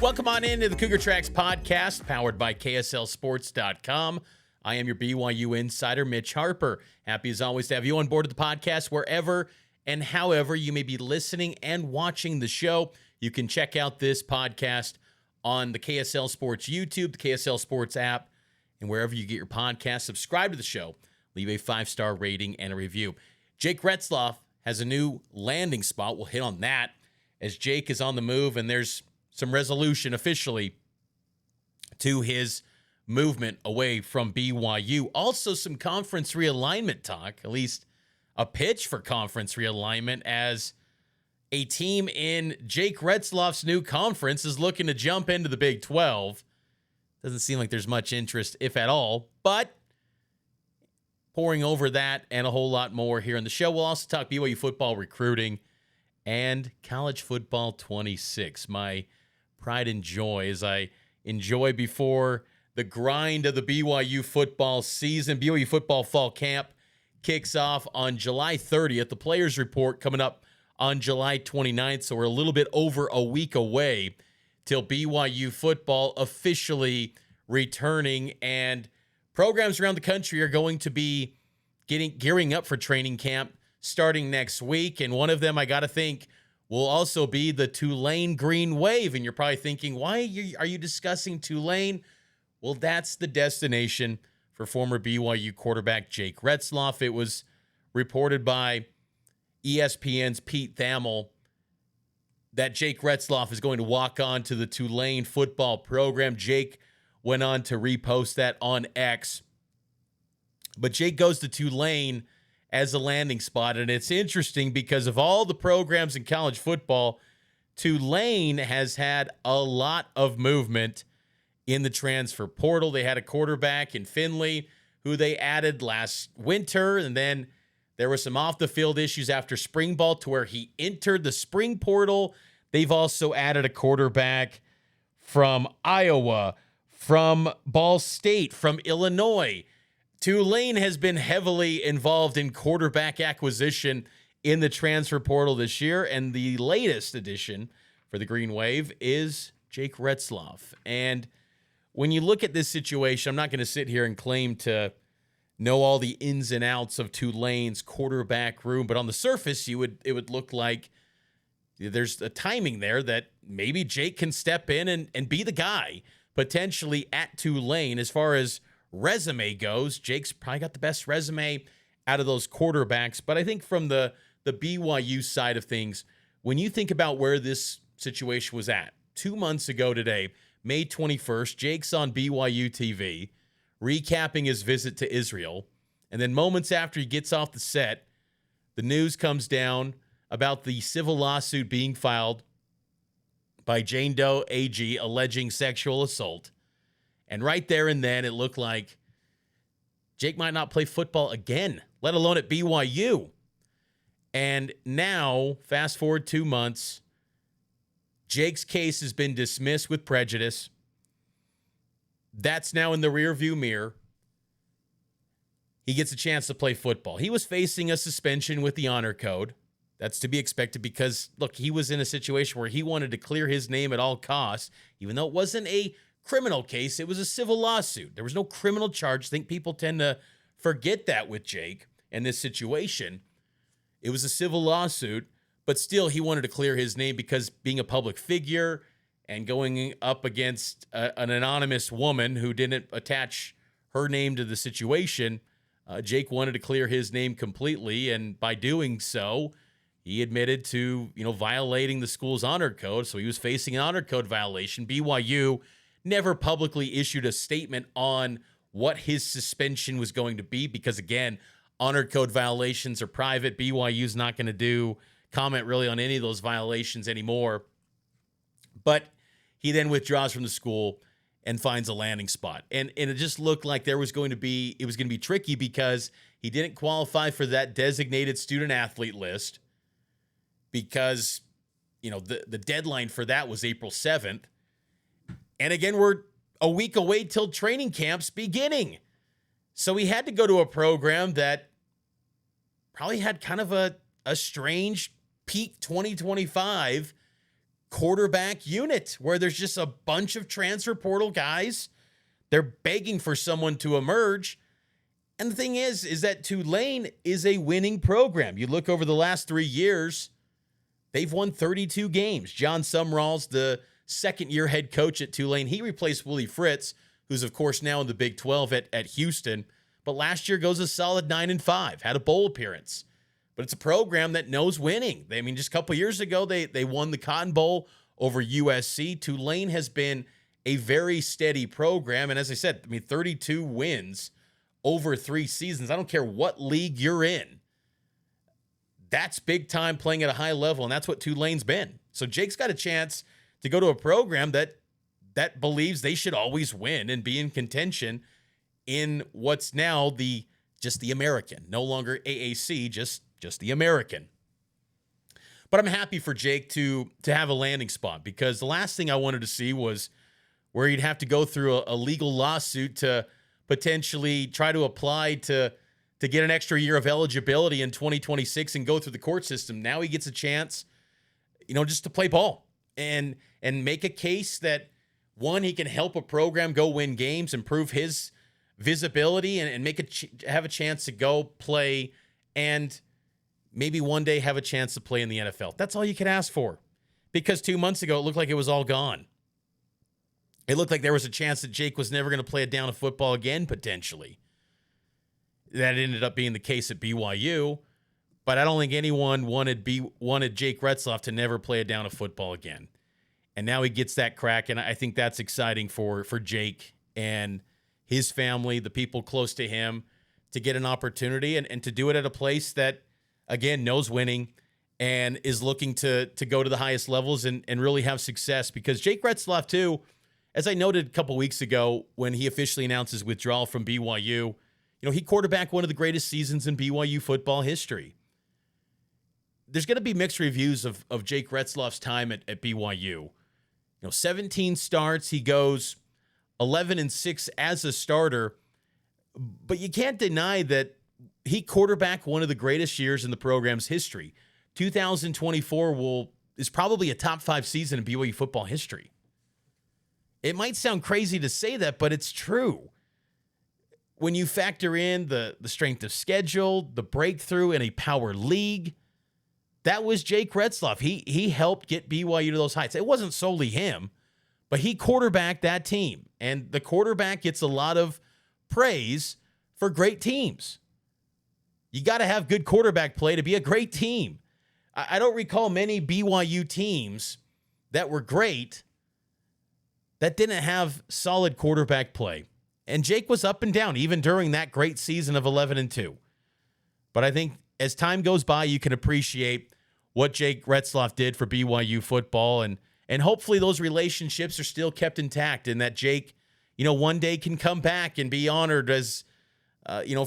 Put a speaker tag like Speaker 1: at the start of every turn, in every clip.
Speaker 1: Welcome on into the Cougar Tracks podcast, powered by KSLSports.com. I am your BYU insider, Mitch Harper. Happy as always to have you on board of the podcast wherever and however you may be listening and watching the show. You can check out this podcast on the KSL Sports YouTube, the KSL Sports app, and wherever you get your podcast. Subscribe to the show. Leave a 5-star rating and a review. Jake Retzlaff has a new landing spot. We'll hit on that as Jake is on the move, and there's some resolution officially to his movement away from BYU. Also some conference realignment talk, at least a pitch for conference realignment, as a team in Jake Retzlaff's new conference is looking to jump into the Big 12. Doesn't seem like there's much interest, if at all, but pouring over that and a whole lot more here on the show. We'll also talk BYU football recruiting and college football 26. My pride and joy as I enjoy before the grind of the BYU football season. BYU football fall camp kicks off on July 30th. The players report coming up on July 29th, so we're a little bit over a week away till BYU football officially returning, and programs around the country are going to be gearing up for training camp starting next week, and one of them I got to think will also be the Tulane Green Wave. And you're probably thinking, why are you discussing Tulane? Well, that's the destination for former BYU quarterback Jake Retzlaff. It was reported by ESPN's Pete Thamel that Jake Retzlaff is going to walk on to the Tulane football program. Jake went on to repost that on X. But Jake goes to Tulane as a landing spot, and it's interesting because of all the programs in college football, Tulane has had a lot of movement in the transfer portal. They had a quarterback in Finley who they added last winter, and then there were some off-the-field issues after spring ball to where he entered the spring portal. They've also added a quarterback from Iowa, from Ball State, from Illinois. Tulane has been heavily involved in quarterback acquisition in the transfer portal this year, and the latest addition for the Green Wave is Jake Retzlaff. And when you look at this situation, I'm not going to sit here and claim to know all the ins and outs of Tulane's quarterback room, but on the surface, it would look like there's a timing there that maybe Jake can step in and be the guy potentially at Tulane. As far as resume goes, Jake's probably got the best resume out of those quarterbacks. But I think from the BYU side of things, when you think about where this situation was at 2 months ago today, May 21st, Jake's on BYU TV recapping his visit to Israel. And then moments after he gets off the set, the news comes down about the civil lawsuit being filed by Jane Doe AG alleging sexual assault. And right there and then, it looked like Jake might not play football again, let alone at BYU. And now, fast forward 2 months, Jake's case has been dismissed with prejudice. That's now in the rearview mirror. He gets a chance to play football. He was facing a suspension with the honor code. That's to be expected because, look, he was in a situation where he wanted to clear his name at all costs, even though it wasn't a criminal case. It was a civil lawsuit. There was no criminal charge. I think people tend to forget that with Jake in this situation. It was a civil lawsuit, but still he wanted to clear his name because being a public figure and going up against an anonymous woman who didn't attach her name to the situation, Jake wanted to clear his name completely, and by doing so, he admitted to, violating the school's honor code. So he was facing an honor code violation. BYU never publicly issued a statement on what his suspension was going to be because, again, honor code violations are private. BYU's not going to comment really on any of those violations anymore. But he then withdraws from the school and finds a landing spot. And it just looked like it was going to be tricky because he didn't qualify for that designated student athlete list because, the deadline for that was April 7th. And again, we're a week away till training camp's beginning. So he had to go to a program that probably had kind of a strange peak 2025 quarterback unit where there's just a bunch of transfer portal guys. They're begging for someone to emerge. And the thing is that Tulane is a winning program. You look over the last 3 years, they've won 32 games. John Sumrall's the second-year head coach at Tulane. He replaced Willie Fritz, who's, of course, now in the Big 12 at Houston. But last year goes a solid 9-5, had a bowl appearance. But it's a program that knows winning. I mean, just a couple years ago, they won the Cotton Bowl over USC. Tulane has been a very steady program. And as I said, 32 wins over 3 seasons. I don't care what league you're in. That's big time playing at a high level, and that's what Tulane's been. So Jake's got a chance to go to a program that believes they should always win and be in contention in what's now just the American. No longer AAC, just the American. But I'm happy for Jake to have a landing spot, because the last thing I wanted to see was where he'd have to go through a legal lawsuit to potentially try to apply to get an extra year of eligibility in 2026 and go through the court system. Now he gets a chance, just to play ball and make a case that, one, he can help a program go win games, improve his visibility, and have a chance to go play and maybe one day have a chance to play in the NFL. That's all you can ask for, because 2 months ago, it looked like it was all gone. It looked like there was a chance that Jake was never going to play a down of football again, potentially. That ended up being the case at BYU, but I don't think anyone wanted Jake Retzlaff to never play a down of football again. And now he gets that crack, and I think that's exciting for Jake and his family, the people close to him, to get an opportunity and to do it at a place that, again, knows winning and is looking to go to the highest levels and really have success. Because Jake Retzlaff, too, as I noted a couple weeks ago when he officially announced his withdrawal from BYU, he quarterbacked one of the greatest seasons in BYU football history. There's going to be mixed reviews of Jake Retzlaff's time at BYU. 17 starts, he goes 11-6 as a starter, but you can't deny that he quarterbacked one of the greatest years in the program's history. 2024 is probably a top 5 season in BYU football history. It might sound crazy to say that, but it's true. When you factor in the strength of schedule, the breakthrough in a power league, that was Jake Retzlaff. He helped get BYU to those heights. It wasn't solely him, but he quarterbacked that team. And the quarterback gets a lot of praise for great teams. You got to have good quarterback play to be a great team. I don't recall many BYU teams that were great that didn't have solid quarterback play. And Jake was up and down, even during that great season of 11-2. But I think as time goes by, you can appreciate what Jake Retzlaff did for BYU football. And hopefully those relationships are still kept intact, and that Jake, one day can come back and be honored as,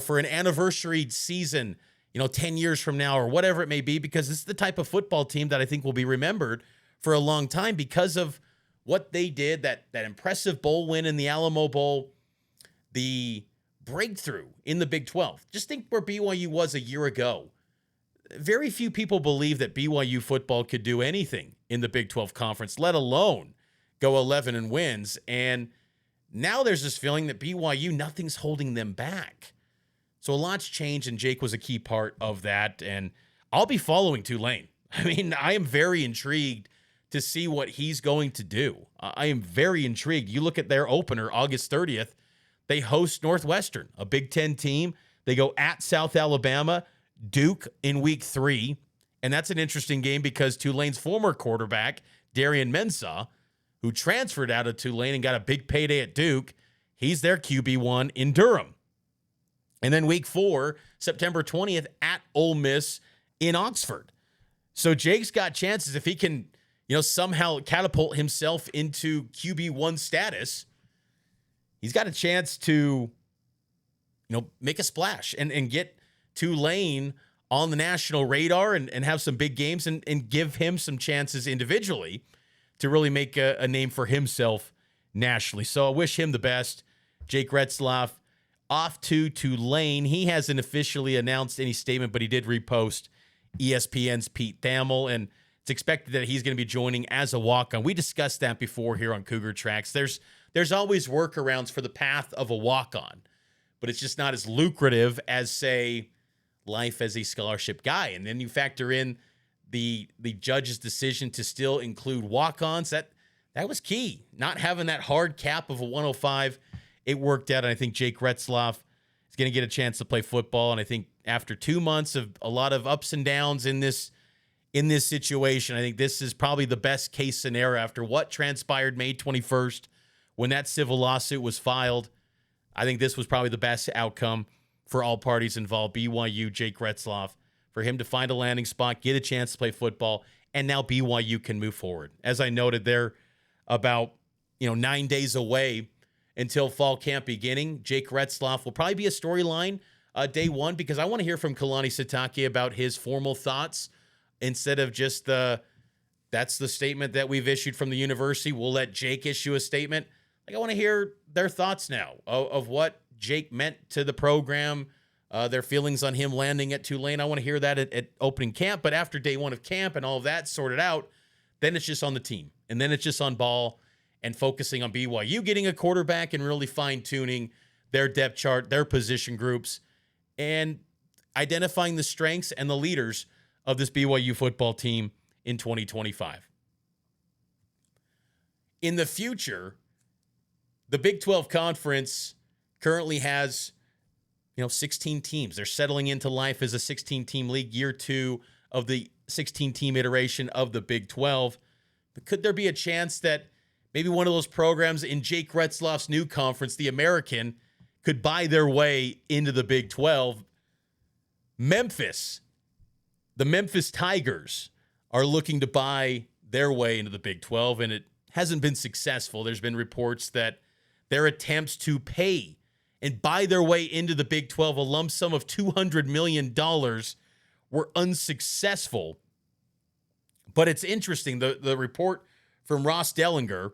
Speaker 1: for an anniversary season, 10 years from now or whatever it may be, because this is the type of football team that I think will be remembered for a long time because of what they did, that impressive bowl win in the Alamo Bowl, the breakthrough in the Big 12. Just think where BYU was a year ago. Very few people believe that BYU football could do anything in the Big 12 conference, let alone go 11 and wins. And now there's this feeling that BYU, nothing's holding them back. So a lot's changed, and Jake was a key part of that. And I'll be following Tulane. I am very intrigued to see what he's going to do. I am very intrigued. You look at their opener, August 30th, they host Northwestern, a Big Ten team. They go at South Alabama, Duke in week 3. And that's an interesting game because Tulane's former quarterback, Darian Mensah, who transferred out of Tulane and got a big payday at Duke, he's their QB1 in Durham. And then week 4, September 20th, at Ole Miss in Oxford. So Jake's got chances if he can, somehow catapult himself into QB1 status. He's got a chance to, make a splash and get Tulane on the national radar and have some big games and give him some chances individually to really make a name for himself nationally. So I wish him the best. Jake Retzlaff off to Tulane. He hasn't officially announced any statement, but he did repost ESPN's Pete Thamel. And It's expected that he's going to be joining as a walk-on. We discussed that before here on Cougar Tracks. There's always workarounds for the path of a walk-on, but it's just not as lucrative as, say, life as a scholarship guy. And then you factor in the judge's decision to still include walk-ons. That was key. Not having that hard cap of a 105, it worked out. And I think Jake Retzlaff is going to get a chance to play football. And I think after 2 months of a lot of ups and downs in this situation, I think this is probably the best case scenario after what transpired May 21st when that civil lawsuit was filed. I think this was probably the best outcome for all parties involved. BYU, Jake Retzlaff, for him to find a landing spot, get a chance to play football, and now BYU can move forward. As I noted, they're about 9 days away until fall camp beginning. Jake Retzlaff will probably be a storyline day one, because I want to hear from Kalani Sitake about his formal thoughts instead of just that's the statement that we've issued from the university. We'll let Jake issue a statement. I want to hear their thoughts now of what Jake meant to the program, their feelings on him landing at Tulane. I want to hear that at opening camp. But after day one of camp and all of that sorted out, then it's just on the team. And then it's just on ball and focusing on BYU getting a quarterback and really fine-tuning their depth chart, their position groups, and identifying the strengths and the leaders of this BYU football team in 2025. In the future, the Big 12 Conference currently has 16 teams. They're settling into life as a 16-team league, year 2 of the 16-team iteration of the Big 12. But could there be a chance that maybe one of those programs in Jake Retzlaff's new conference, the American, could buy their way into the Big 12? Memphis, the Memphis Tigers, are looking to buy their way into the Big 12, and it hasn't been successful. There's been reports that their attempts to pay and buy their way into the Big 12, a lump sum of $200 million, were unsuccessful. But it's interesting, the report from Ross Dellinger,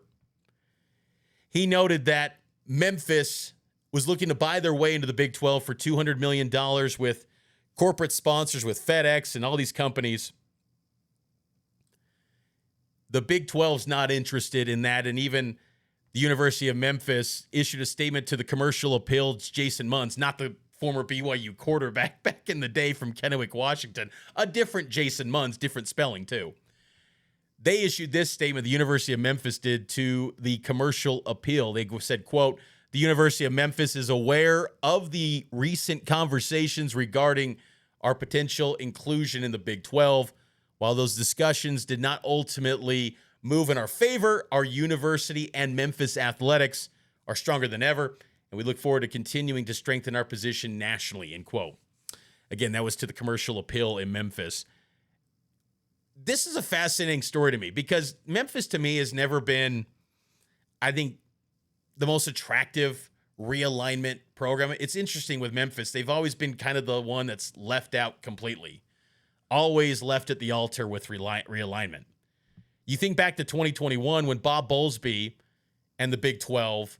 Speaker 1: he noted that Memphis was looking to buy their way into the Big 12 for $200 million with corporate sponsors, with FedEx and all these companies. The Big 12's not interested in that, and even the University of Memphis issued a statement to the commercial appeals Jason Munz, not the former BYU quarterback back in the day from Kennewick, Washington, a different Jason Munz, different spelling too. They issued this statement, the University of Memphis did, to the commercial appeal. They said, quote, "The University of Memphis is aware of the recent conversations regarding our potential inclusion in the Big 12. While those discussions did not ultimately move in our favor, our university and Memphis athletics are stronger than ever, and we look forward to continuing to strengthen our position nationally," end quote. Again, that was to the commercial appeal in Memphis. This is a fascinating story to me because Memphis, to me, has never been, I think, the most attractive realignment program. It's interesting with Memphis. They've always been kind of the one that's left out completely. Always left at the altar with realignment. You think back to 2021 when Bob Bowlesby and the Big 12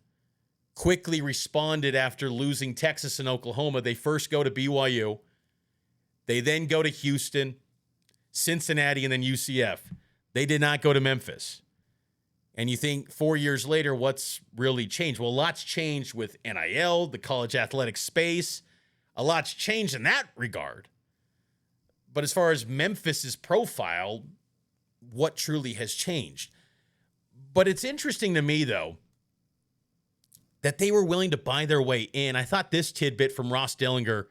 Speaker 1: quickly responded after losing Texas and Oklahoma. They first go to BYU. They then go to Houston, Cincinnati, and then UCF. They did not go to Memphis. And you think 4 years later, what's really changed? Well, a lot's changed with NIL, the college athletic space. A lot's changed in that regard. But as far as Memphis's profile, what truly has changed? But it's interesting to me, though, that they were willing to buy their way in. I thought this tidbit from Ross Dellinger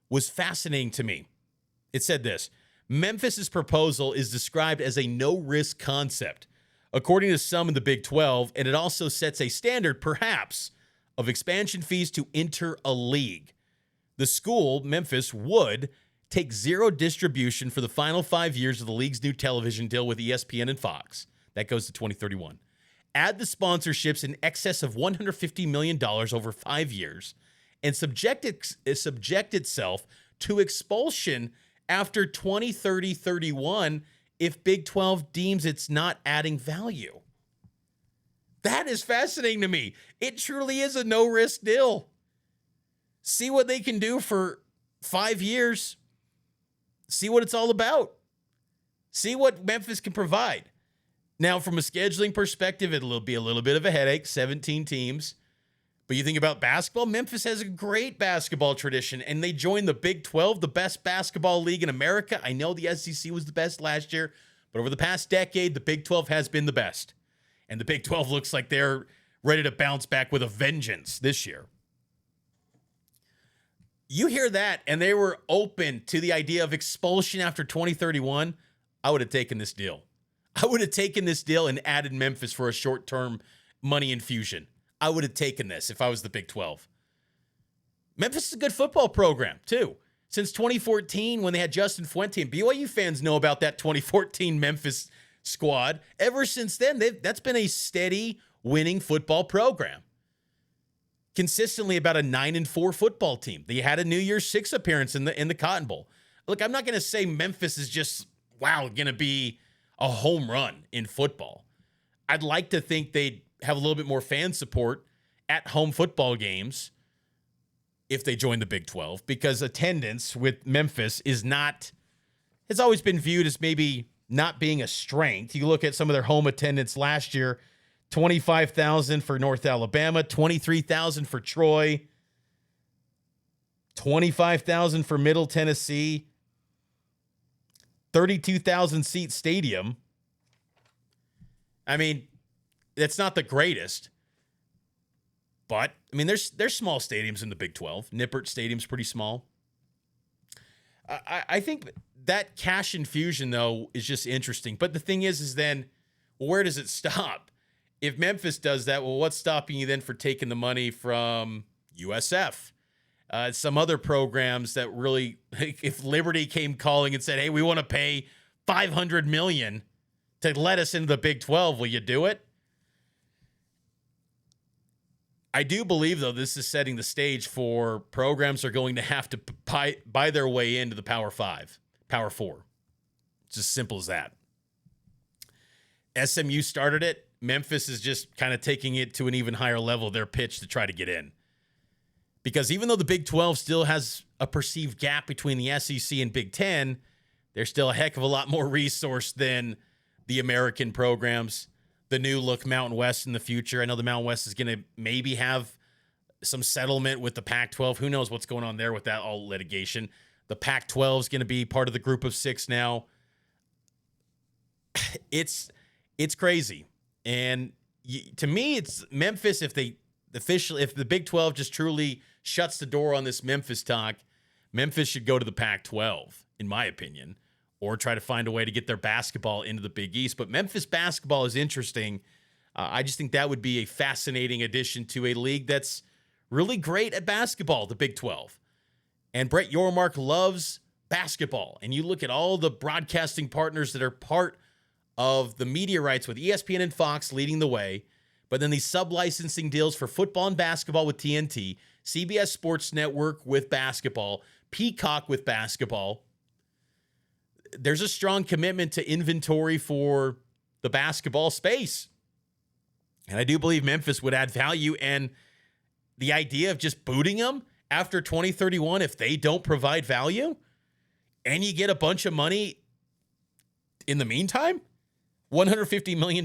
Speaker 1: was fascinating to me. It said this: Memphis's proposal is described as a no-risk concept, according to some in the Big 12, and it also sets a standard, perhaps, of expansion fees to enter a league. The school, Memphis, would take zero distribution for the final 5 years of the league's new television deal with ESPN and Fox. That goes to 2031. Add the sponsorships in excess of $150 million over 5 years and subject itself to expulsion after 2030-31 if Big 12 deems it's not adding value. That is fascinating to me. It truly is a no-risk deal. See what they can do for 5 years. See what it's all about. See what Memphis can provide. Now, from a scheduling perspective, it'll be a little bit of a headache, 17 teams. But you think about basketball, Memphis has a great basketball tradition, and they joined the Big 12, the best basketball league in America. I know the SEC was the best last year, but over the past decade, the Big 12 has been the best. And the Big 12 looks like they're ready to bounce back with a vengeance this year. You hear that, and they were open to the idea of expulsion after 2031, I would have taken this deal. I would have taken this deal and added Memphis for a short-term money infusion. I would have taken this if I was the Big 12. Memphis is a good football program, too. Since 2014, when they had Justin Fuente, and BYU fans know about that 2014 Memphis squad. Ever since then, that's been a steady winning football program. Consistently about a 9-4 football team. They had a New Year's Six appearance in the Cotton Bowl. Look, I'm not going to say Memphis is just, going to be a home run in football. I'd like to think they'd have a little bit more fan support at home football games if they join the Big 12, because attendance with Memphis has always been viewed as maybe not being a strength. You look at some of their home attendance last year, 25,000 for North Alabama, 23,000 for Troy, 25,000 for Middle Tennessee, 32,000 seat stadium. I mean, it's not the greatest, but I mean, there's small stadiums in the Big 12. Nippert Stadium's pretty small. I think that cash infusion, though, is just interesting. But the thing is then, where does it stop? If Memphis does that, well, what's stopping you then for taking the money from USF? Some other programs that really, if Liberty came calling and said, hey, we want to pay $500 million to let us into the Big 12, will you do it? I do believe, though, this is setting the stage for programs are going to have to buy their way into the Power 5, Power 4. It's as simple as that. SMU started it. Memphis is just kind of taking it to an even higher level, their pitch to try to get in. Because even though the Big 12 still has a perceived gap between the SEC and Big 10, there's still a heck of a lot more resource than the American programs. The new look Mountain West in the future. I know the Mountain West is going to maybe have some settlement with the Pac-12. Who knows what's going on there with that all litigation. The Pac-12 is going to be part of the group of 6 now. It's crazy. And to me, it's Memphis. If the Big 12 just truly shuts the door on this Memphis talk, Memphis should go to the Pac-12, in my opinion, or try to find a way to get their basketball into the Big East. But Memphis basketball is interesting. I just think that would be a fascinating addition to a league that's really great at basketball, the Big 12. And Brett Yormark loves basketball. And you look at all the broadcasting partners that are part of the media rights with ESPN and Fox leading the way, but then these sub-licensing deals for football and basketball with TNT, CBS Sports Network with basketball, Peacock with basketball. There's a strong commitment to inventory for the basketball space. And I do believe Memphis would add value. And the idea of just booting them after 2031 if they don't provide value, and you get a bunch of money in the meantime, $150 million.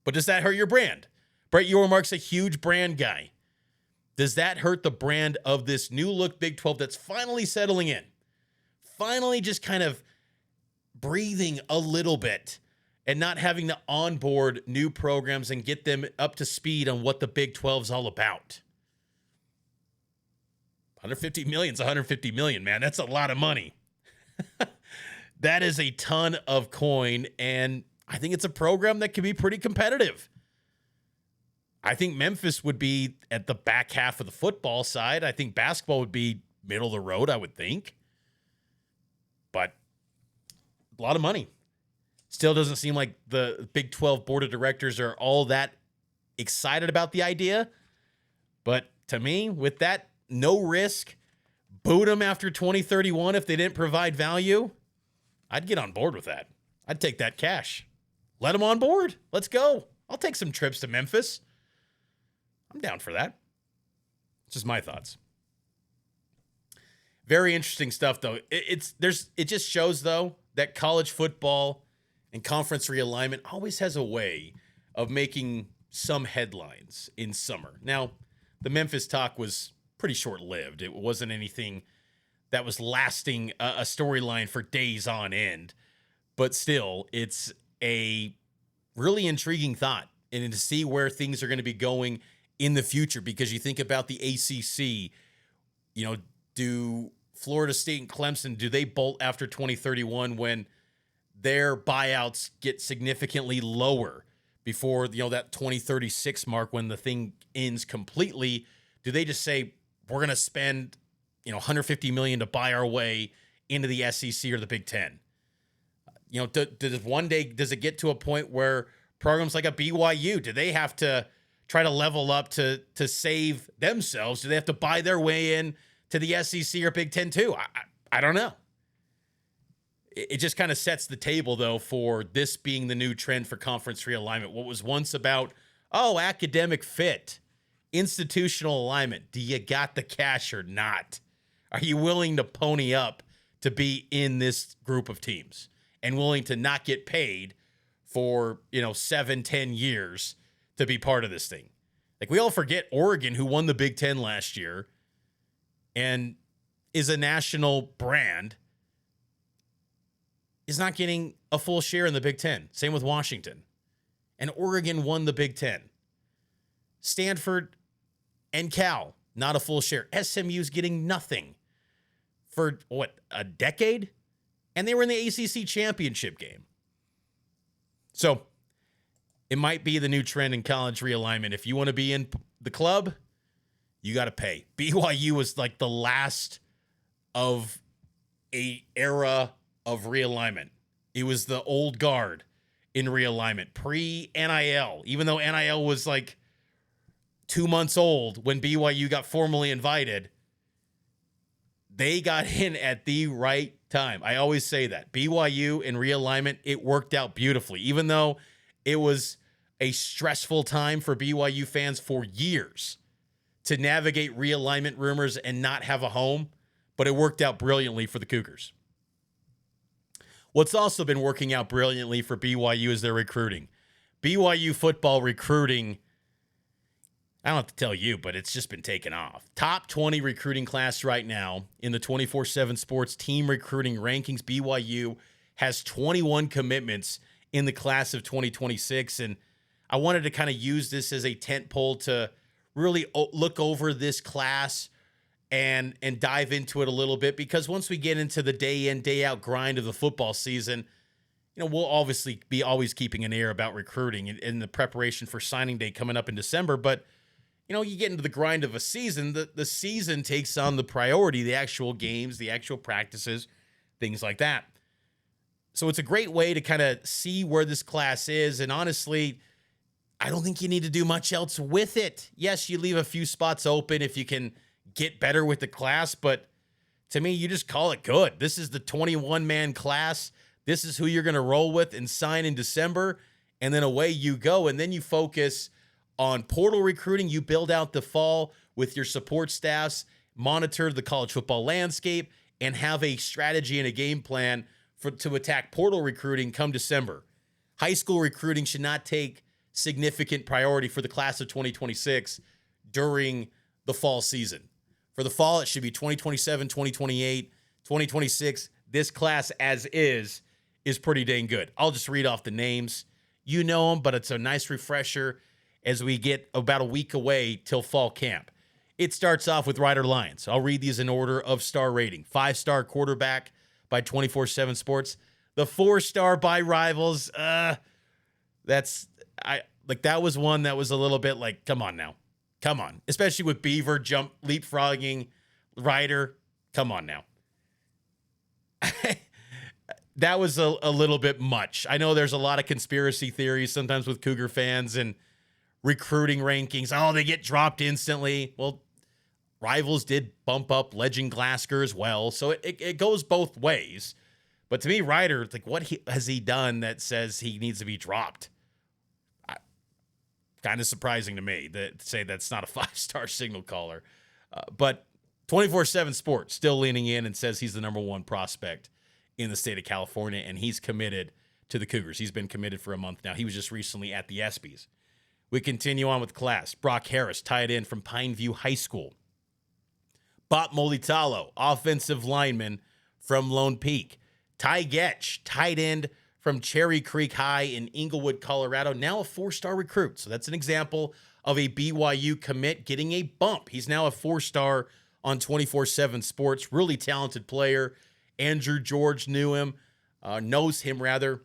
Speaker 1: But does that hurt your brand? Brett Yormark's a huge brand guy. Does that hurt the brand of this new look Big 12 that's finally settling in? Finally just kind of breathing a little bit and not having to onboard new programs and get them up to speed on what the Big 12 is all about. $150 million is $150 million, man. That's a lot of money. That is a ton of coin, and I think it's a program that can be pretty competitive. I think Memphis would be at the back half of the football side. I think basketball would be middle of the road, I would think. But a lot of money. Still doesn't seem like the Big 12 board of directors are all that excited about the idea. But to me, with that no risk, boot them after 2031 if they didn't provide value, I'd get on board with that. I'd take that cash. Let them on board. Let's go. I'll take some trips to Memphis. I'm down for that. It's just my thoughts. Very interesting stuff, though. It just shows, though, that college football and conference realignment always has a way of making some headlines in summer. Now, the Memphis talk was pretty short-lived. It wasn't anything that was lasting a storyline for days on end. But still, it's a really intriguing thought, and to see where things are going to be going in the future, because you think about the ACC, do Florida State and Clemson, do they bolt after 2031 when their buyouts get significantly lower before, that 2036 mark when the thing ends completely? Do they just say, we're going to spend, $150 million to buy our way into the SEC or the Big Ten? Does it get to a point where programs like a BYU, do they have to try to level up to save themselves? Do they have to buy their way in to the SEC or Big Ten too? I don't know. It just kind of sets the table, though, for this being the new trend for conference realignment. What was once about, academic fit, institutional alignment. Do you got the cash or not? Are you willing to pony up to be in this group of teams and willing to not get paid for, 7-10 years to be part of this thing? Like, we all forget Oregon, who won the Big Ten last year and is a national brand, is not getting a full share in the Big Ten. Same with Washington. And Oregon won the Big Ten. Stanford and Cal, not a full share. SMU's getting nothing for, a decade? And they were in the ACC championship game. So it might be the new trend in college realignment. If you want to be in the club, you got to pay. BYU was like the last of a era of realignment. It was the old guard in realignment, pre-NIL, even though NIL was like 2 months old when BYU got formally invited. They got in at the right time. I always say that. BYU in realignment, it worked out beautifully, even though it was a stressful time for BYU fans for years to navigate realignment rumors and not have a home, but it worked out brilliantly for the Cougars. What's also been working out brilliantly for BYU is their recruiting. BYU football recruiting, I don't have to tell you, but it's just been taken off. Top 20 recruiting class right now in the 24/7 Sports team recruiting rankings. BYU has 21 commitments in the class of 2026, and I wanted to kind of use this as a tent pole to really look over this class and dive into it a little bit, because once we get into the day in, day out grind of the football season, we'll obviously be always keeping an ear about recruiting and the preparation for signing day coming up in December. But, you get into the grind of a season, the season takes on the priority, the actual games, the actual practices, things like that. So it's a great way to kind of see where this class is. And honestly, I don't think you need to do much else with it. Yes, you leave a few spots open if you can get better with the class, but to me, you just call it good. This is the 21-man class. This is who you're going to roll with and sign in December, and then away you go. And then you focus on portal recruiting. You build out the fall with your support staffs, monitor the college football landscape, and have a strategy and a game plan to attack portal recruiting come December. High school recruiting should not take significant priority for the class of 2026 during the fall season. For the fall, it should be 2027, 2028, 2026. This class as is pretty dang good. I'll just read off the names. You know them, but it's a nice refresher as we get about a week away till fall camp. It starts off with Ryder Lyons. I'll read these in order of star rating. 5-star quarterback by 24/7 Sports. The 4-star by Rivals. That was one that was a little bit like, come on now. Come on. Especially with Beaver leapfrogging Ryder. Come on now. That was a little bit much. I know there's a lot of conspiracy theories sometimes with Cougar fans and recruiting rankings. Oh, they get dropped instantly. Well, Rivals did bump up Legend Glasgow as well. So it goes both ways. But to me, Ryder, it's like, what has he done that says he needs to be dropped? Kind of surprising to me to say that's not a 5-star signal caller. But 24/7 Sports still leaning in and says he's the number one prospect in the state of California, and he's committed to the Cougars. He's been committed for a month now. He was just recently at the ESPYs. We continue on with class. Brock Harris, tight end from Pineview High School. Bot Molitalo, offensive lineman from Lone Peak. Ty Getch, tight end from Cherry Creek High in Inglewood, Colorado, now a 4-star recruit. So that's an example of a BYU commit getting a bump. He's now a 4-star on 24/7 Sports. Really talented player. Andrew George knows him rather.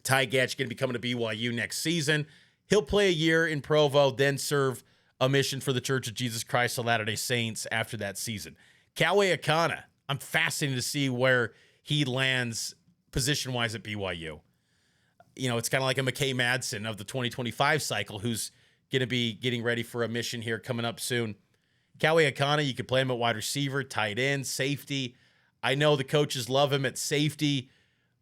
Speaker 1: Ty Getch going to be coming to BYU next season. He'll play a year in Provo, then serve a mission for the Church of Jesus Christ of Latter-day Saints after that season. Kawe Akana, I'm fascinated to see where he lands position-wise at BYU. You know, it's kind of like a McKay Madsen of the 2025 cycle who's going to be getting ready for a mission here coming up soon. Kawe Akana, you could play him at wide receiver, tight end, safety. I know the coaches love him at safety,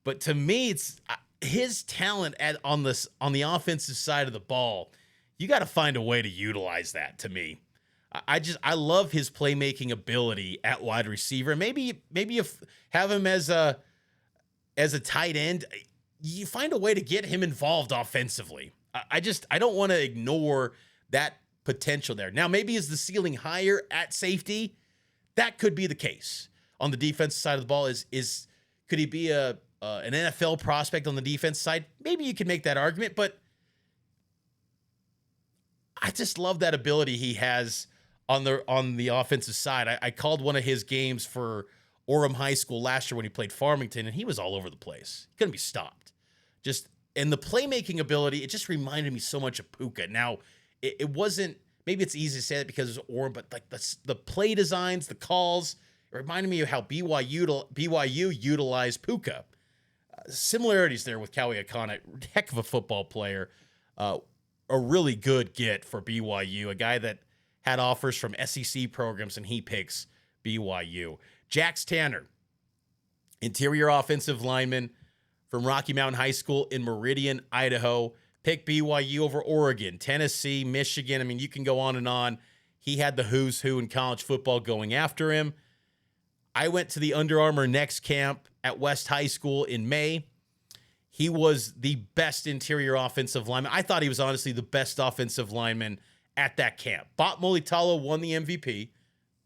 Speaker 1: but to me, it's his talent on the offensive side of the ball. You got to find a way to utilize that. To me, I love his playmaking ability at wide receiver. Maybe if have him as a tight end, you find a way to get him involved offensively. I don't want to ignore that potential there. Now, maybe is the ceiling higher at safety? That could be the case. On the defensive side of the ball, could he be an NFL prospect on the defense side? Maybe you could make that argument, but I just love that ability he has on the offensive side. I called one of his games for Orem High School last year when he played Farmington, and he was all over the place. He couldn't be stopped. And the playmaking ability, it just reminded me so much of Puka. Now, it wasn't, maybe it's easy to say that because it's Orem, but like the play designs, the calls, it reminded me of how BYU utilized Puka. Similarities there with Kawe Akana, heck of a football player. A really good get for BYU, a guy that had offers from SEC programs, and he picks BYU. Jax Tanner, interior offensive lineman from Rocky Mountain High School in Meridian, Idaho. Picked BYU over Oregon, Tennessee, Michigan. I mean, you can go on and on. He had the who's who in college football going after him. I went to the Under Armour Next camp at West High School in May. He was the best interior offensive lineman. I thought he was honestly the best offensive lineman at that camp. Bot Molitalo won the MVP,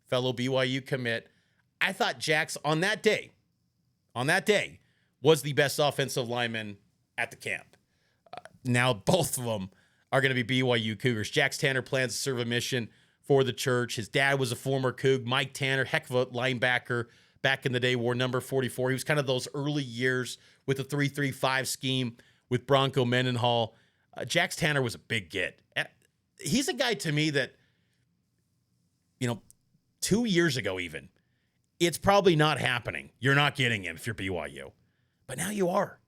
Speaker 1: fellow BYU commit. I thought Jax on that day, was the best offensive lineman at the camp. Now both of them are going to be BYU Cougars. Jax Tanner plans to serve a mission for the church. His dad was a former Coug. Mike Tanner, heck of a linebacker back in the day, wore number 44. He was kind of those early years with the 3-3-5 scheme with Bronco Mendenhall. Jax Tanner was a big get. He's a guy to me that, 2 years ago even, it's probably not happening. You're not getting him if you're BYU. But now you are.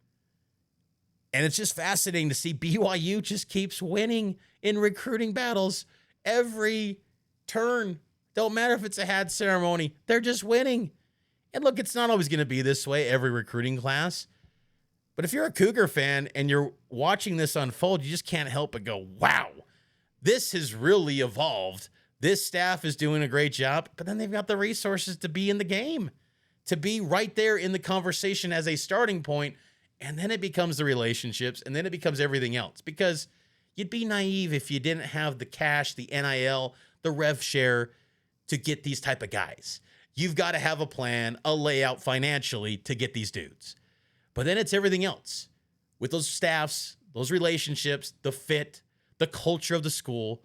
Speaker 1: And it's just fascinating to see BYU just keeps winning in recruiting battles every turn. Don't matter if it's a hat ceremony. They're just winning. And look, it's not always going to be this way every recruiting class. But if you're a Cougar fan and you're watching this unfold, you just can't help but go, wow, this has really evolved. This staff is doing a great job. But then they've got the resources to be in the game, to be right there in the conversation as a starting point. And then it becomes the relationships, and then it becomes everything else. Because you'd be naive if you didn't have the cash, the NIL, the rev share to get these type of guys. You've got to have a plan, a layout financially to get these dudes. But then it's everything else. With those staffs, those relationships, the fit, the culture of the school.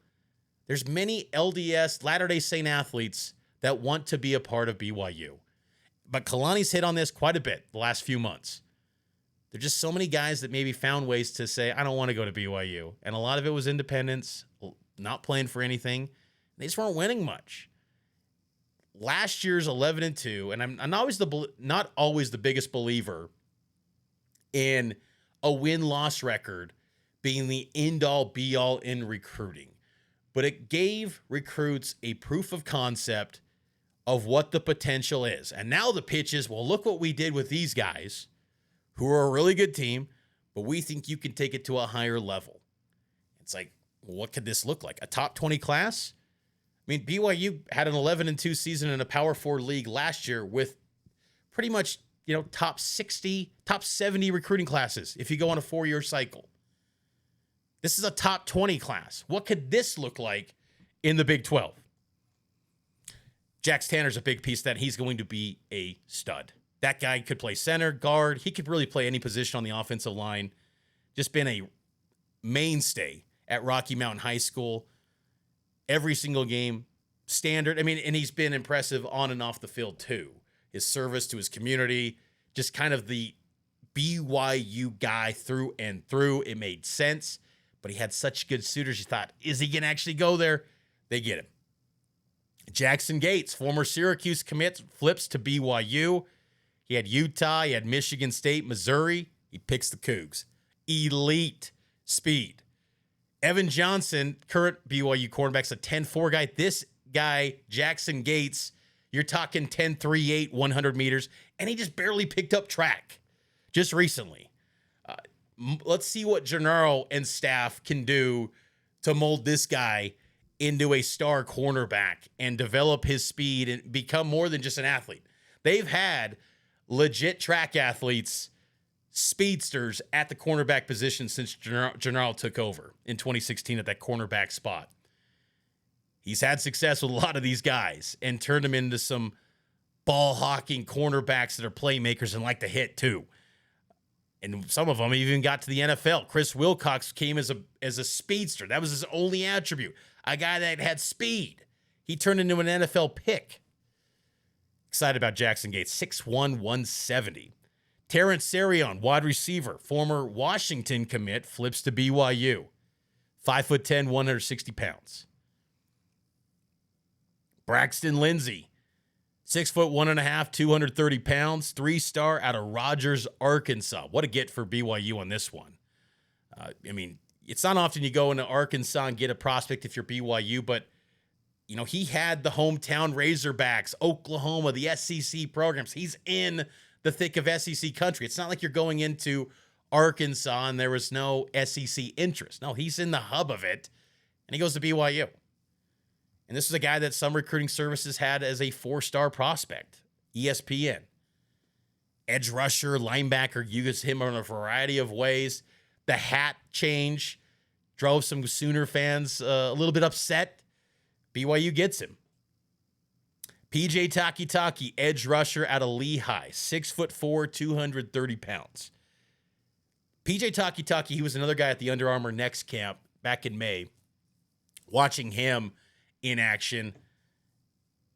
Speaker 1: There's many LDS, Latter-day Saint athletes that want to be a part of BYU. But Kalani's hit on this quite a bit the last few months. There's just so many guys that maybe found ways to say, I don't want to go to BYU. And a lot of it was independence, not playing for anything. They just weren't winning much. Last year's 11-2, and I'm not always the biggest believer in a win-loss record being the end-all, be-all in recruiting. But it gave recruits a proof of concept of what the potential is. And now the pitch is, well, look what we did with these guys who are a really good team, but we think you can take it to a higher level. It's like, well, what could this look like? A top 20 class? I mean, BYU had an 11-2 season in a Power 4 league last year with pretty much, top 60, top 70 recruiting classes if you go on a 4-year cycle. This is a top 20 class. What could this look like in the Big 12? Jax Tanner's a big piece of that. He's going to be a stud. That guy could play center, guard. He could really play any position on the offensive line. Just been a mainstay at Rocky Mountain High School. Every single game, standard. I mean, and he's been impressive on and off the field too. His service to his community, just kind of the BYU guy through and through. It made sense, but he had such good suitors. You thought, is he going to actually go there? They get him. Jackson Gates, former Syracuse commit, flips to BYU. He had Utah, he had Michigan State, Missouri. He picks the Cougs. Elite speed. Evan Johnson, current BYU cornerback's a 10-4 guy. This guy, Jackson Gates, you're talking 10-3-8, 100 meters, and he just barely picked up track just recently. Let's see what Gennaro and staff can do to mold this guy into a star cornerback and develop his speed and become more than just an athlete. They've had legit track athletes, speedsters at the cornerback position since Gennaro took over in 2016 at that cornerback spot. He's had success with a lot of these guys and turned them into some ball-hawking cornerbacks that are playmakers and like to hit too. And some of them even got to the NFL. Chris Wilcox came as a speedster. That was his only attribute. A guy that had speed. He turned into an NFL pick. Excited about Jackson Gates. 6'1", 170. Terrence Serion, wide receiver, former Washington commit, flips to BYU. 5'10", 160 pounds. Braxton Lindsey, 6'1.5", 230 pounds, 3-star out of Rogers, Arkansas. What a get for BYU on this one. It's not often you go into Arkansas and get a prospect if you're BYU, but, he had the hometown Razorbacks, Oklahoma, the SEC programs. He's in the thick of SEC country. It's not like you're going into Arkansas and there was no SEC interest. No, he's in the hub of it, and he goes to BYU. And this is a guy that some recruiting services had as a 4-star prospect, ESPN. Edge rusher, linebacker, use him in a variety of ways. The hat change drove some Sooner fans a little bit upset. BYU gets him. PJ Takitaki, edge rusher out of Lehigh, 6'4", 230 pounds. PJ Takitaki, he was another guy at the Under Armour Next camp back in May. Watching him in action,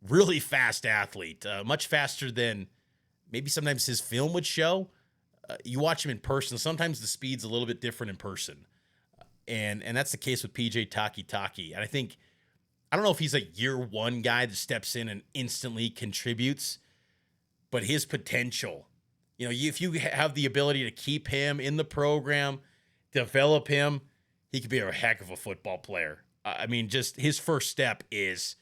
Speaker 1: really fast athlete, much faster than maybe sometimes his film would show. You watch him in person, sometimes the speed's a little bit different in person. And that's the case with PJ Takitaki. And I don't know if he's a year one guy that steps in and instantly contributes, but his potential, if you have the ability to keep him in the program, develop him, he could be a heck of a football player. Just his first step is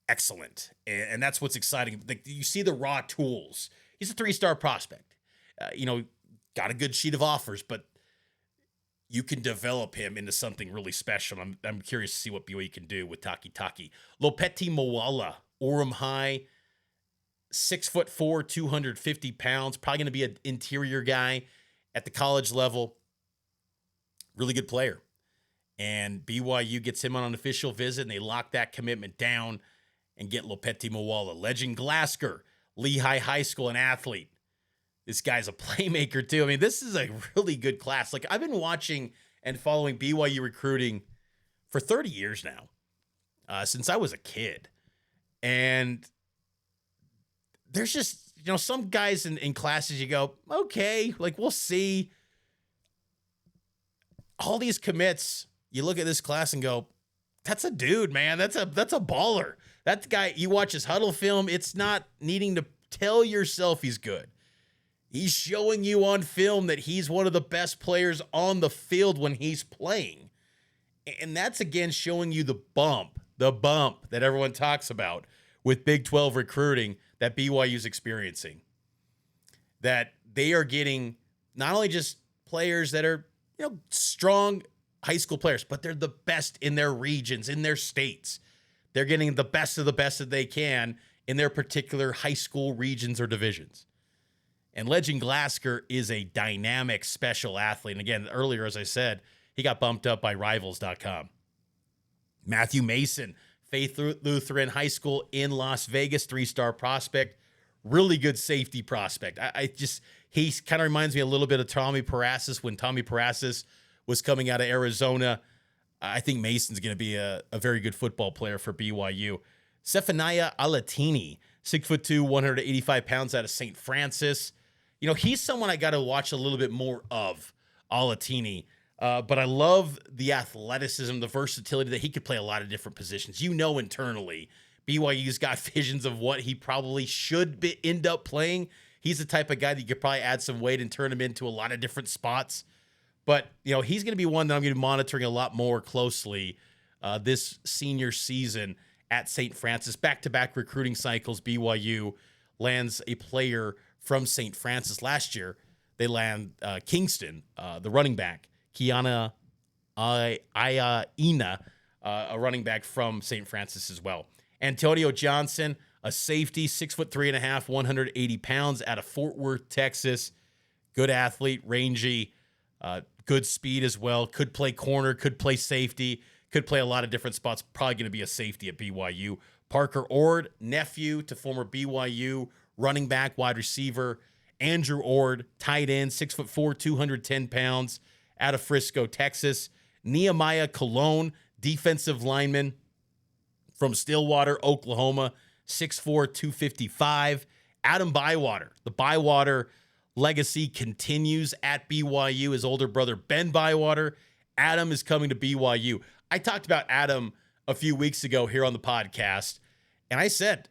Speaker 1: excellent. And that's what's exciting. Like, you see the raw tools. He's a 3-star prospect. Got a good sheet of offers, but you can develop him into something really special. I'm curious to see what BYU can do with Takitaki. Lopeti Moala, Orem High, 6'4", 250 pounds, probably going to be an interior guy at the college level. Really good player. And BYU gets him on an official visit, and they lock that commitment down and get Lopeti Moala. Legend Glasgow, Lehigh High School, an athlete. This guy's a playmaker, too. This is a really good class. Like, I've been watching and following BYU recruiting for 30 years now, since I was a kid. And there's just, some guys in classes you go, okay, like, we'll see. All these commits, you look at this class and go, that's a dude, man. That's a baller. That guy, you watch his huddle film, it's not needing to tell yourself he's good. He's showing you on film that he's one of the best players on the field when he's playing. And that's, again, showing you the bump that everyone talks about with Big 12 recruiting that BYU's experiencing. That they are getting not only just players that are, strong high school players, but they're the best in their regions, in their states. They're getting the best of the best that they can in their particular high school regions or divisions. And Legend Glasgow is a dynamic special athlete. And again, earlier, as I said, he got bumped up by Rivals.com. Matthew Mason, Faith Lutheran High School in Las Vegas, 3-star prospect. Really good safety prospect. He kind of reminds me a little bit of Tommy Parasis when Tommy Parasis was coming out of Arizona. I think Mason's going to be a very good football player for BYU. Zephaniah Alatini, 6'2", 185 pounds out of St. Francis. He's someone I got to watch a little bit more of, Alatini. But I love the athleticism, the versatility that he could play a lot of different positions. Internally, BYU's got visions of what he probably should end up playing. He's the type of guy that you could probably add some weight and turn him into a lot of different spots. But, he's going to be one that I'm going to be monitoring a lot more closely this senior season at St. Francis. Back-to-back recruiting cycles, BYU lands a player from St. Francis. Last year, they land Kingston, the running back, Kiana Iaina, a running back from St. Francis as well. Antonio Johnson, a safety, 6'3.5", 180 pounds out of Fort Worth, Texas. Good athlete, rangy, good speed as well. Could play corner, could play safety, could play a lot of different spots. Probably going to be a safety at BYU. Parker Ord, nephew to former BYU running back, wide receiver. Andrew Ord, tight end, 6'4", 210 pounds out of Frisco, Texas. Nehemiah Cologne, defensive lineman from Stillwater, Oklahoma, 6'4", 255. Adam Bywater. The Bywater legacy continues at BYU. His older brother, Ben Bywater. Adam is coming to BYU. I talked about Adam a few weeks ago here on the podcast, and I said,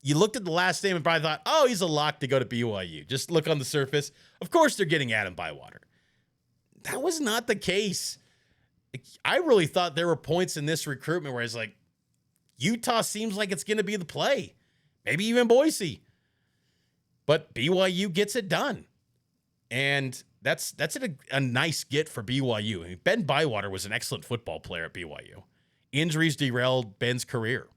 Speaker 1: you looked at the last name and probably thought, oh, he's a lock to go to BYU. Just look on the surface. Of course they're getting Adam Bywater. That was not the case. I really thought there were points in this recruitment where I was like, Utah seems like it's going to be the play. Maybe even Boise. But BYU gets it done. And that's a nice get for BYU. Ben Bywater was an excellent football player at BYU. Injuries derailed Ben's career.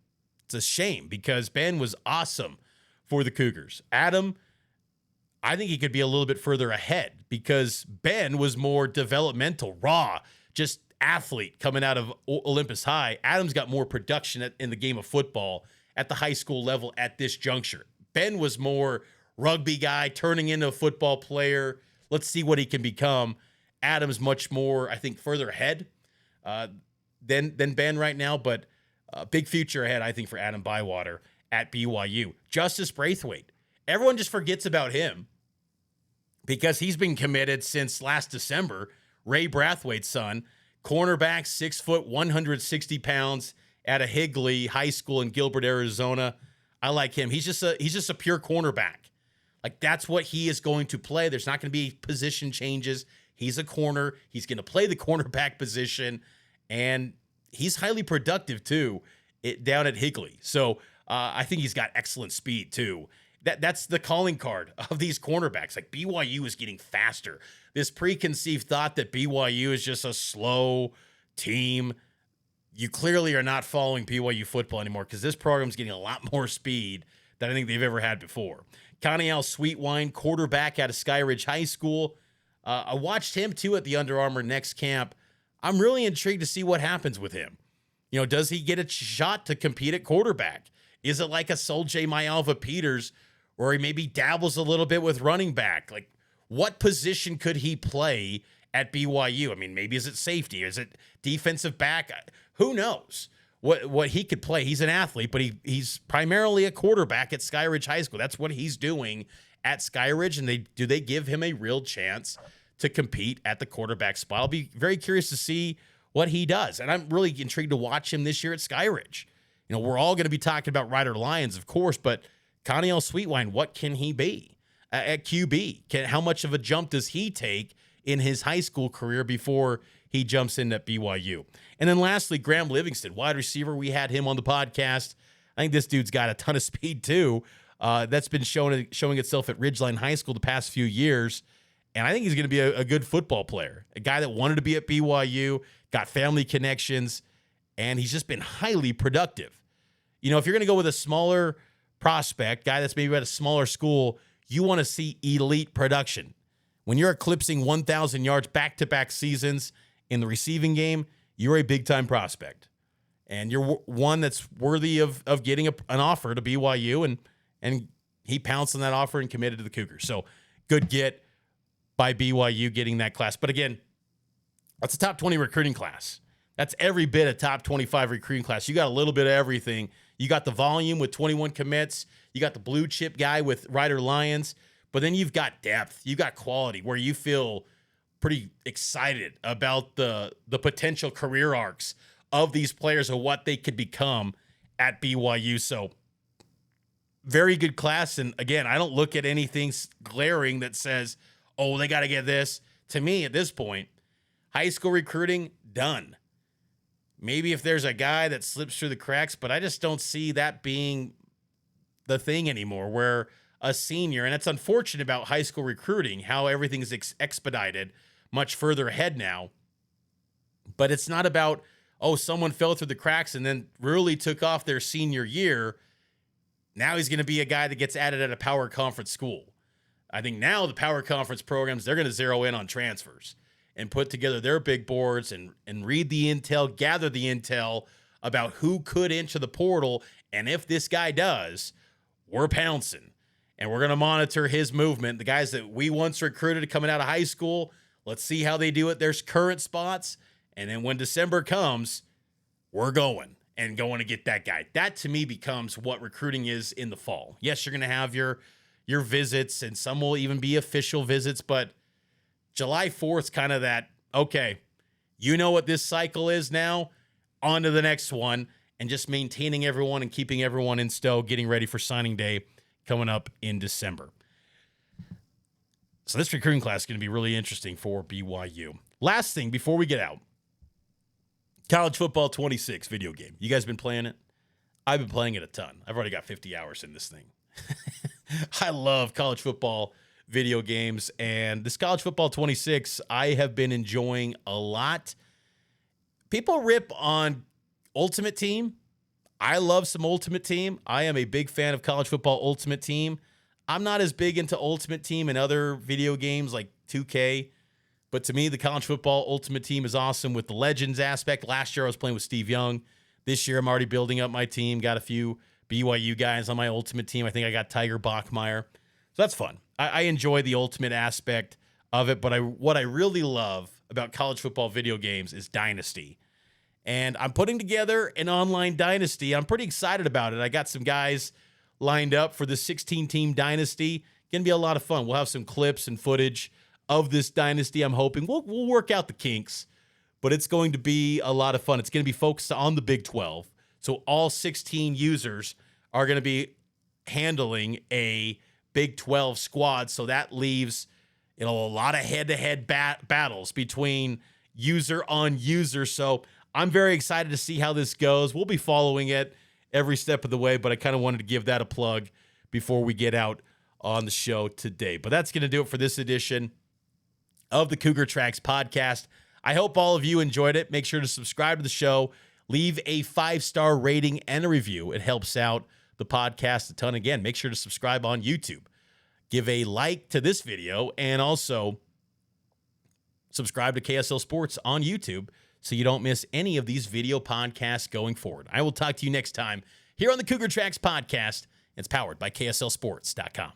Speaker 1: It's a shame because Ben was awesome for the Cougars. Adam, I think he could be a little bit further ahead because Ben was more developmental, raw, just athlete coming out of Olympus High. Adam's got more production in the game of football at the high school level at this juncture. Ben was more rugby guy turning into a football player. Let's see what he can become. Adam's much more, I think, further ahead than Ben right now, but a big future ahead, I think, for Adam Bywater at BYU. Justice Braithwaite. Everyone just forgets about him because he's been committed since last December. Ray Brathwaite's son, cornerback, 6 foot, 160 pounds at a Higley High School in Gilbert, Arizona. I like him. He's just a pure cornerback. Like, that's what he is going to play. There's not going to be position changes. He's a corner. He's going to play the cornerback position, and he's highly productive, too, down at Higley. So I think he's got excellent speed, too. That's the calling card of these cornerbacks. Like, BYU is getting faster. This preconceived thought that BYU is just a slow team, you clearly are not following BYU football anymore because this program's getting a lot more speed than I think they've ever had before. Coniel Sweetwine, quarterback out of Skyridge High School. I watched him, too, at the Under Armour Next Camp. I'm really intrigued to see what happens with him. Does he get a shot to compete at quarterback? Is it like a Sol-J Myalva Peters where he maybe dabbles a little bit with running back? Like, what position could he play at BYU? Maybe is it safety? Is it defensive back? Who knows what he could play? He's an athlete, but he's primarily a quarterback at Skyridge High School. That's what he's doing at Skyridge, and do they give him a real chance to compete at the quarterback spot? I'll be very curious to see what he does, and I'm really intrigued to watch him this year at Skyridge. We're all going to be talking about Rider Lions, of course, but Coniel Sweetwine, what can he be at QB? How much of a jump does he take in his high school career before he jumps in at BYU? And then lastly, Graham Livingston, wide receiver. We had him on the podcast. I think this dude's got a ton of speed too. That's been showing itself at Ridgeline High School the past few years. And I think he's going to be a good football player, a guy that wanted to be at BYU, got family connections, and he's just been highly productive. You know, if you're going to go with a smaller prospect, guy that's maybe at a smaller school, you want to see elite production. When you're eclipsing 1,000 yards back-to-back seasons in the receiving game, you're a big-time prospect. And you're one that's worthy of getting an offer to BYU, and he pounced on that offer and committed to the Cougars. So good get by BYU getting that class. But again, that's a top 20 recruiting class. That's every bit a top 25 recruiting class. You got a little bit of everything. You got the volume with 21 commits. You got the blue chip guy with Ryder Lyons. But then you've got depth. You got quality where you feel pretty excited about the potential career arcs of these players and what they could become at BYU. So very good class. And again, I don't look at anything glaring that says, oh, they got to get this. To me, at this point, high school recruiting, done. Maybe if there's a guy that slips through the cracks, but I just don't see that being the thing anymore, where a senior, and it's unfortunate about high school recruiting, how everything's expedited much further ahead now. But it's not about, oh, someone fell through the cracks and then really took off their senior year. Now he's going to be a guy that gets added at a power conference school. I think now the power conference programs, they're going to zero in on transfers and put together their big boards and read the intel, gather the intel about who could enter the portal. And if this guy does, we're pouncing. And we're going to monitor his movement. The guys that we once recruited coming out of high school, let's see how they do at their current spots. And then when December comes, we're going to get that guy. That, to me, becomes what recruiting is in the fall. Yes, you're going to have your visits, and some will even be official visits, but July 4th, kind of that, okay, you know what this cycle is now, on to the next one, and just maintaining everyone and keeping everyone in stow, getting ready for signing day coming up in December. So this recruiting class is going to be really interesting for BYU. Last thing before we get out, College Football 26 video game. You guys been playing it? I've been playing it a ton. I've already got 50 hours in this thing. I love college football video games, and this College Football 26 I have been enjoying a lot. People rip on Ultimate Team. I love some Ultimate Team. I am a big fan of College Football Ultimate Team. I'm not as big into Ultimate Team and other video games like 2K, but to me, the College Football Ultimate Team is awesome with the Legends aspect. Last year, I was playing with Steve Young. This year, I'm already building up my team. Got a few BYU guys on my Ultimate Team. I think I got Tiger Bachmeyer. So that's fun. I enjoy the ultimate aspect of it, but what I really love about college football video games is Dynasty. And I'm putting together an Online Dynasty. I'm pretty excited about it. I got some guys lined up for the 16-team Dynasty. Going to be a lot of fun. We'll have some clips and footage of this Dynasty. I'm hoping we'll work out the kinks, but it's going to be a lot of fun. It's going to be focused on the Big 12. So all 16 users are going to be handling a Big 12 squad. So that leaves, a lot of head-to-head battles between user on user. So I'm very excited to see how this goes. We'll be following it every step of the way, but I kind of wanted to give that a plug before we get out on the show today. But that's going to do it for this edition of the Cougar Tracks podcast. I hope all of you enjoyed it. Make sure to subscribe to the show. Leave a 5-star rating and a review. It helps out the podcast a ton. Again, make sure to subscribe on YouTube. Give a like to this video and also subscribe to KSL Sports on YouTube so you don't miss any of these video podcasts going forward. I will talk to you next time here on the Cougar Tracks podcast. It's powered by KSLSports.com.